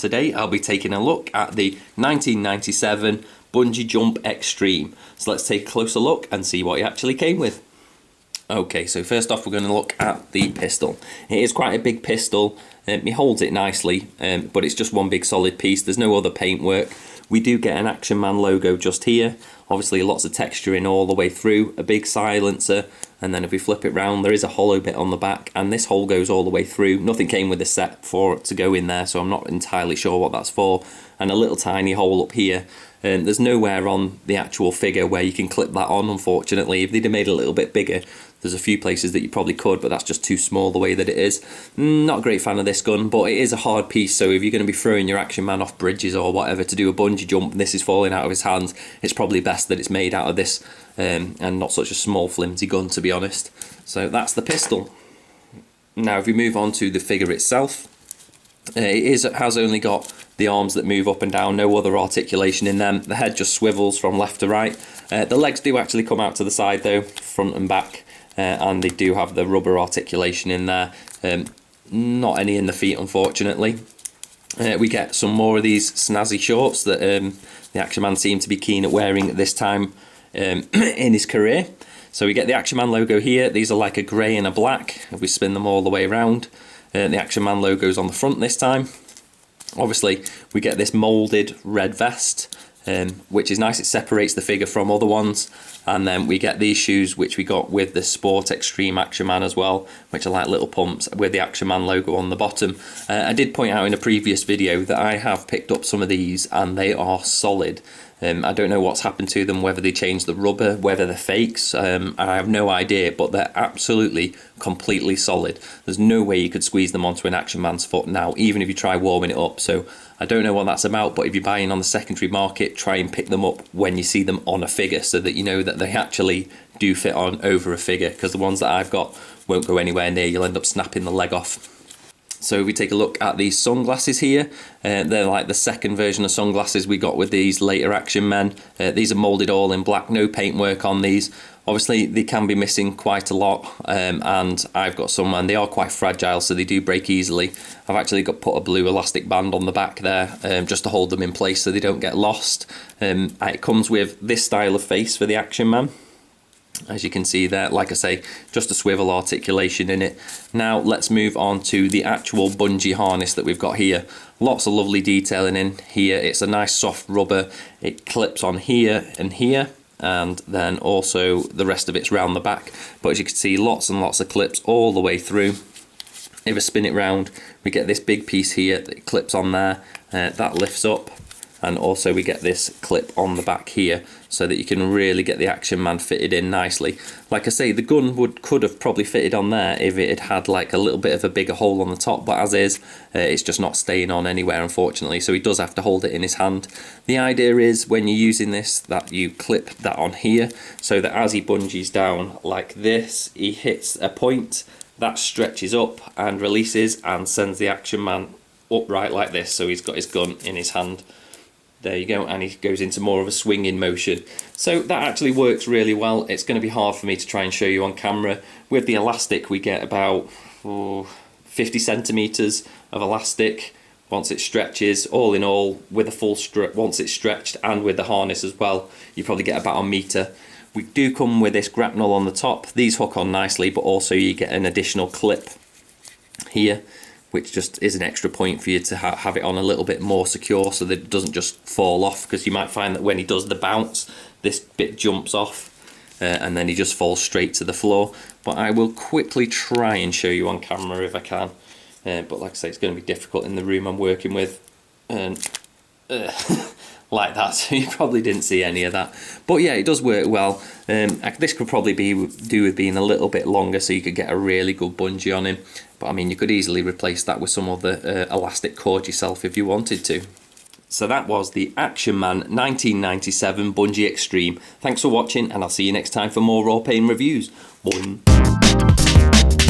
today I'll be taking a look at the 1997 Bungee Jump Extreme. So let's take a closer look and see what he actually came with. Okay, so first off we're going to look at the pistol. It is quite a big pistol, he holds it nicely, but it's just one big solid piece. There's no other paintwork. We do get an Action Man logo just here, obviously lots of texturing all the way through, a big silencer, and then if we flip it round there is a hollow bit on the back, and this hole goes all the way through. Nothing came with a set for it to go in there, so I'm not entirely sure what that's for. And a little tiny hole up here. There's nowhere on the actual figure where you can clip that on, unfortunately. If they'd have made it a little bit bigger, there's a few places that you probably could, but that's just too small the way that it is. Not a great fan of this gun, but it is a hard piece, so if you're going to be throwing your Action Man off bridges or whatever to do a bungee jump and this is falling out of his hands, it's probably best that it's made out of this and not such a small flimsy gun, to be honest. So that's the pistol. Now if we move on to the figure itself, it has only got the arms that move up and down, no other articulation in them. The head just swivels from left to right. The legs do actually come out to the side though, front and back. And they do have the rubber articulation in there, not any in the feet unfortunately. We get some more of these snazzy shorts that the Action Man seemed to be keen at wearing at this time in his career. So we get the Action Man logo here. These are like a grey and a black. If we spin them all the way around, the Action Man logo's on the front this time. Obviously we get this moulded red vest, which is nice. It separates the figure from other ones. And then we get these shoes, which we got with the Sport Extreme Action Man as well, which are like little pumps with the Action Man logo on the bottom. I did point out in a previous video that I have picked up some of these and they are solid. I don't know what's happened to them, whether they changed the rubber, whether they're fakes, I have no idea, but they're absolutely completely solid. There's no way you could squeeze them onto an Action Man's foot now, even if you try warming it up. So I don't know what that's about, but if you're buying on the secondary market, try and pick them up when you see them on a figure so that you know that they actually do fit on over a figure, because the ones that I've got won't go anywhere near. You'll end up snapping the leg off. So if we take a look at these sunglasses here, they're like the second version of sunglasses we got with these later Action Men. These are moulded all in black, no paintwork on these. Obviously they can be missing quite a lot, and I've got some and they are quite fragile, so they do break easily. I've actually put a blue elastic band on the back there just to hold them in place so they don't get lost. It comes with this style of face for the Action Man. As you can see there, like I say, just a swivel articulation in it. Now let's move on to the actual bungee harness that we've got here. Lots of lovely detailing in here. It's a nice soft rubber. It clips on here and here, and then also the rest of it's round the back. But as you can see, lots and lots of clips all the way through. If I spin it round, we get this big piece here that clips on there. That lifts up. And also we get this clip on the back here so that you can really get the Action Man fitted in nicely. Like I say, the gun could have probably fitted on there if it had like a little bit of a bigger hole on the top, but as is, it's just not staying on anywhere unfortunately, so he does have to hold it in his hand. The idea is when you're using this that you clip that on here so that as he bungees down like this, he hits a point that stretches up and releases and sends the Action Man upright like this, so he's got his gun in his hand. There you go, and he goes into more of a swinging motion. So that actually works really well. It's going to be hard for me to try and show you on camera. With the elastic we get about 50 centimetres of elastic once it stretches. All in all, with a full strip, once it's stretched and with the harness as well, you probably get about a metre. We do come with this grapnel on the top. These hook on nicely, but also you get an additional clip here, which just is an extra point for you to have it on a little bit more secure so that it doesn't just fall off, because you might find that when he does the bounce, this bit jumps off and then he just falls straight to the floor. But I will quickly try and show you on camera if I can. But like I say, it's going to be difficult in the room I'm working with. And like that, so you probably didn't see any of that. But yeah, it does work well. This could probably do with being a little bit longer so you could get a really good bungee on him. But I mean, you could easily replace that with some other elastic cord yourself if you wanted to. So that was the Action Man 1997 Bungee Extreme. Thanks for watching, and I'll see you next time for more Rawpain reviews. Bye.